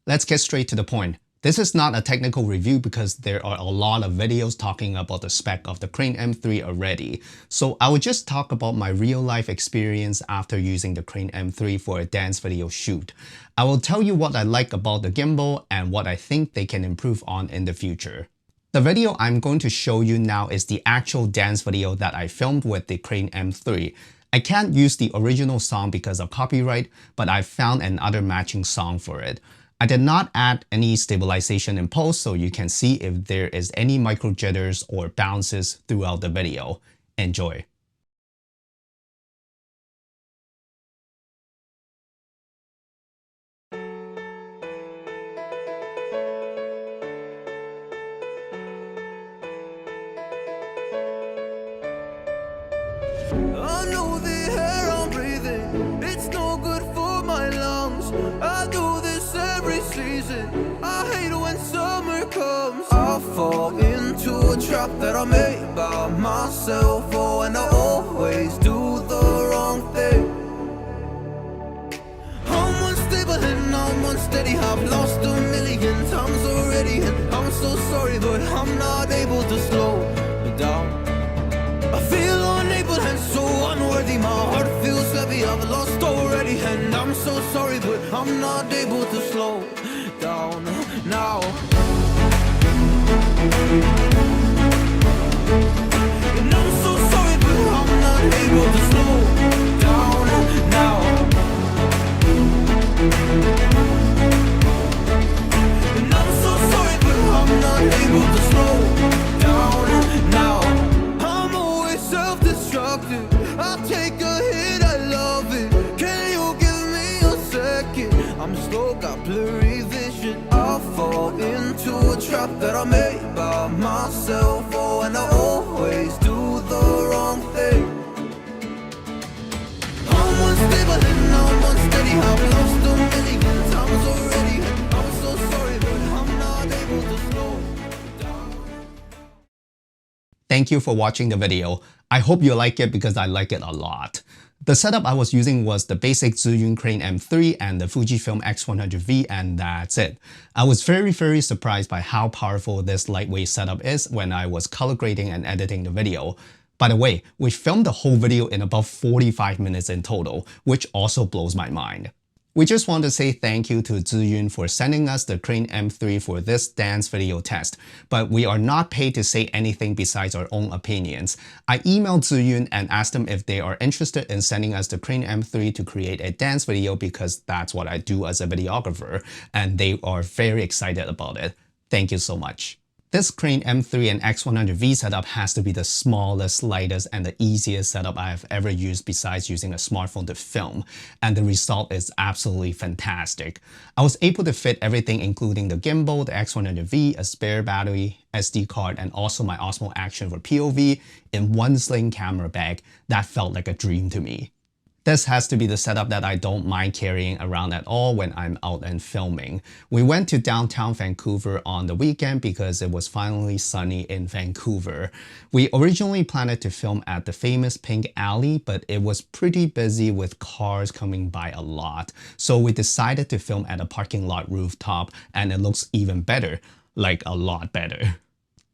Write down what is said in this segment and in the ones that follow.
Let's get straight to the point. This is not a technical review because there are a lot of videos talking about the spec of the Crane-M3 already, so I will just talk about my real-life experience after using the Crane-M3 for a dance video shoot. I will tell you what I like about the gimbal and what I think they can improve on in the future. The video I'm going to show you now is the actual dance video that I filmed with the Crane-M3. I can't use the original song because of copyright, but I found another matching song for it. I did not add any stabilization in post, so you can see if there is any micro jitters or bounces throughout the video. Enjoy! I know the air I'm breathing, it's no good for my lungs. I do this every season, I hate when summer comes. I fall into a trap that I made by myself. Oh, and I always do the wrong thing. I'm unstable and I'm unsteady, I've lost a million times already, and I'm so sorry, but I'm not able to slow down. I feel unable and so unworthy, my heart feels heavy, I've lost already, and I'm so sorry, but I'm not able to slow down now. And I'm so sorry, but I'm not able to slow down now. And I'm so sorry, but I'm not able to slow down now. Self-destructive, I take a hit, I love it. Can you give me a second? I'm slow, got blurry vision. I fall into a trap that I made by myself. Oh, and I always do the wrong thing. I'm unstable and I'm unsteady, I've lost a million times already. I'm so sorry, but I'm not able to slow down. Thank you for watching the video. I hope you like it because I like it a lot. The setup I was using was the basic Zhiyun Crane-M3 and the Fujifilm X-100V, and that's it. I was very surprised by how powerful this lightweight setup is when I was color grading and editing the video. By the way, we filmed the whole video in about 45 minutes in total, which also blows my mind. We just want to say thank you to Zhiyun for sending us the Crane-M3 for this dance video test, but we are not paid to say anything besides our own opinions. I emailed Zhiyun and asked them if they are interested in sending us the Crane-M3 to create a dance video because that's what I do as a videographer, and they are very excited about it. Thank you so much. This Crane-M3 and X-100V setup has to be the smallest, lightest, and the easiest setup I have ever used besides using a smartphone to film, and the result is absolutely fantastic. I was able to fit everything including the gimbal, the X-100V, a spare battery, SD card, and also my Osmo Action for POV in one sling camera bag. That felt like a dream to me. This has to be the setup that I don't mind carrying around at all when I'm out and filming. We went to downtown Vancouver on the weekend because it was finally sunny in Vancouver. We originally planned to film at the famous Pink Alley, but it was pretty busy with cars coming by a lot. So we decided to film at a parking lot rooftop, and it looks even better, like a lot better.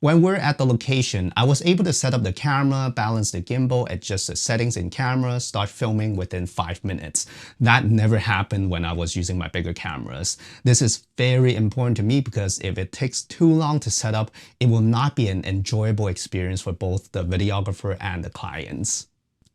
When we're at the location, I was able to set up the camera, balance the gimbal, adjust the settings in camera, start filming within 5 minutes. That never happened when I was using my bigger cameras. This is very important to me because if it takes too long to set up, it will not be an enjoyable experience for both the videographer and the clients.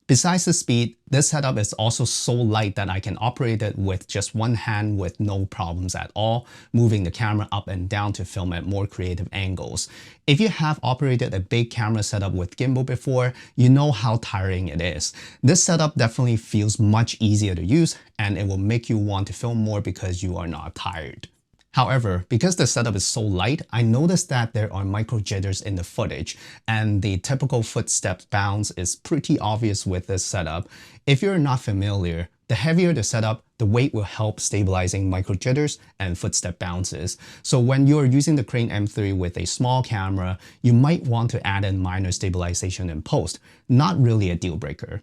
Besides the speed, this setup is also so light that I can operate it with just one hand with no problems at all, moving the camera up and down to film at more creative angles. If you have operated a big camera setup with gimbal before, you know how tiring it is. This setup definitely feels much easier to use, and it will make you want to film more because you are not tired. However, because the setup is so light, I noticed that there are micro jitters in the footage, and the typical footstep bounce is pretty obvious with this setup. If you're not familiar, the heavier the setup, the weight will help stabilizing micro jitters and footstep bounces. So when you're using the Crane-M3 with a small camera, you might want to add in minor stabilization in post, not really a deal breaker.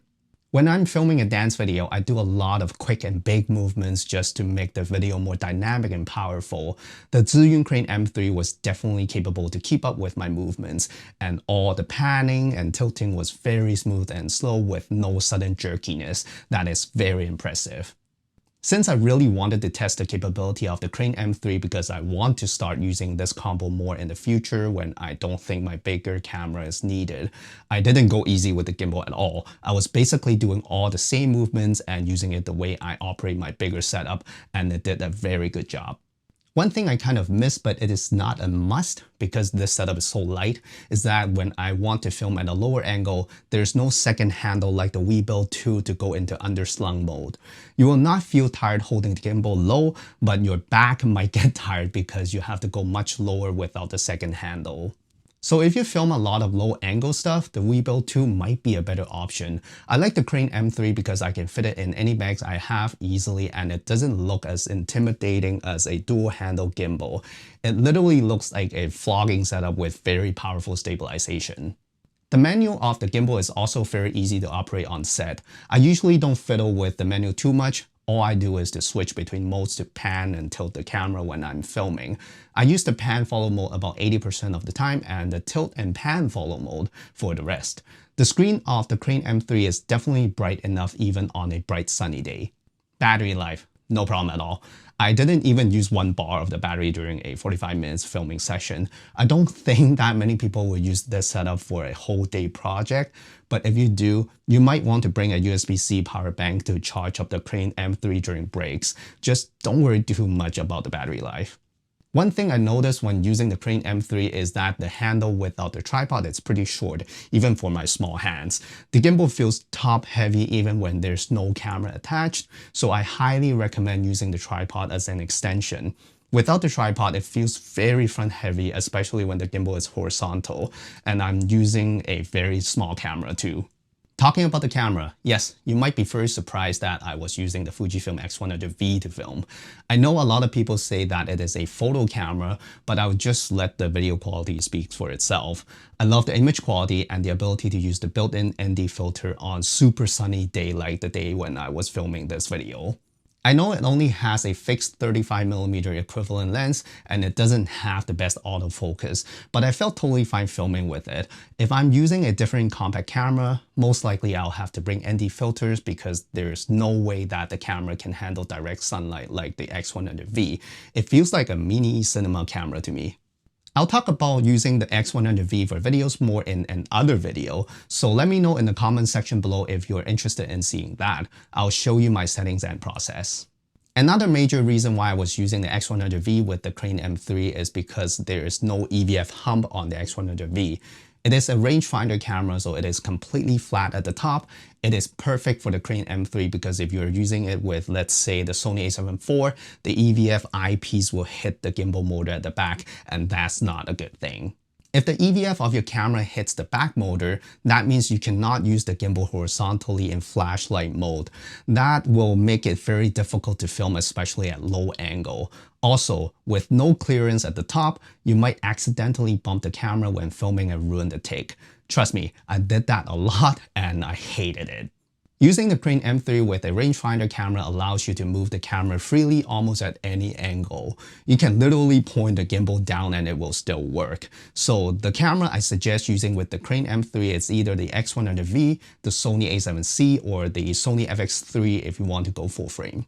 When I'm filming a dance video, I do a lot of quick and big movements just to make the video more dynamic and powerful. The Zhiyun Crane-M3 was definitely capable to keep up with my movements, and all the panning and tilting was very smooth and slow with no sudden jerkiness. That is very impressive. Since I really wanted to test the capability of the Crane-M3 because I want to start using this combo more in the future when I don't think my bigger camera is needed, I didn't go easy with the gimbal at all. I was basically doing all the same movements and using it the way I operate my bigger setup, and it did a very good job. One thing I kind of miss, but it is not a must because this setup is so light, is that when I want to film at a lower angle, there's no second handle like the Gimbal 2 to go into underslung mode. You will not feel tired holding the gimbal low, but your back might get tired because you have to go much lower without the second handle. So if you film a lot of low angle stuff, the Gimbal 2 might be a better option. I like the Crane-M3 because I can fit it in any bags I have easily and it doesn't look as intimidating as a dual handle gimbal. It literally looks like a vlogging setup with very powerful stabilization. The menu of the gimbal is also very easy to operate on set. I usually don't fiddle with the menu too much. All I do is to switch between modes to pan and tilt the camera when I'm filming. I use the pan follow mode about 80% of the time and the tilt and pan follow mode for the rest. The screen of the Crane-M3 is definitely bright enough even on a bright sunny day. Battery life, no problem at all. I didn't even use 1 bar of the battery during a 45 minutes filming session. I don't think that many people will use this setup for a whole day project, but if you do, you might want to bring a USB-C power bank to charge up the Crane-M3 during breaks. Just don't worry too much about the battery life. One thing I noticed when using the Crane-M3 is that the handle without the tripod is pretty short, even for my small hands. The gimbal feels top heavy even when there's no camera attached, so I highly recommend using the tripod as an extension. Without the tripod, it feels very front heavy, especially when the gimbal is horizontal, and I'm using a very small camera too. Talking about the camera, yes, you might be very surprised that I was using the Fujifilm X-100V to film. I know a lot of people say that it is a photo camera, but I would just let the video quality speak for itself. I love the image quality and the ability to use the built-in ND filter on super sunny day like the day when I was filming this video. I know it only has a fixed 35mm equivalent lens and it doesn't have the best autofocus, but I felt totally fine filming with it. If I'm using a different compact camera, most likely I'll have to bring ND filters because there's no way that the camera can handle direct sunlight like the X100V. It feels like a mini cinema camera to me. I'll talk about using the X100V for videos more in another video, so let me know in the comment section below if you're interested in seeing that. I'll show you my settings and process. Another major reason why I was using the X100V with the Crane-M3 is because there is no EVF hump on the X100V. It is a rangefinder camera, so it is completely flat at the top. It is perfect for the Crane-M3 because if you're using it with, let's say, the Sony a7 IV, the EVF eyepiece will hit the gimbal motor at the back, and that's not a good thing. If the EVF of your camera hits the back motor, that means you cannot use the gimbal horizontally in flashlight mode. That will make it very difficult to film, especially at low angle. Also, with no clearance at the top, you might accidentally bump the camera when filming and ruin the take. Trust me, I did that a lot and I hated it. Using the Crane-M3 with a rangefinder camera allows you to move the camera freely almost at any angle. You can literally point the gimbal down and it will still work. So the camera I suggest using with the Crane-M3 is either the X100V, the Sony a7C, or the Sony FX3 if you want to go full frame.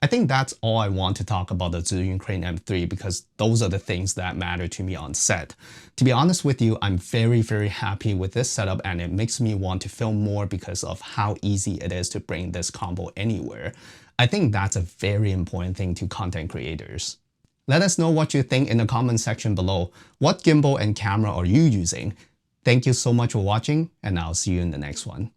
I think that's all I want to talk about the Zhiyun Crane-M3 because those are the things that matter to me on set. To be honest with you, I'm very happy with this setup and it makes me want to film more because of how easy it is to bring this combo anywhere. I think that's a very important thing to content creators. Let us know what you think in the comment section below. What gimbal and camera are you using? Thank you so much for watching and I'll see you in the next one.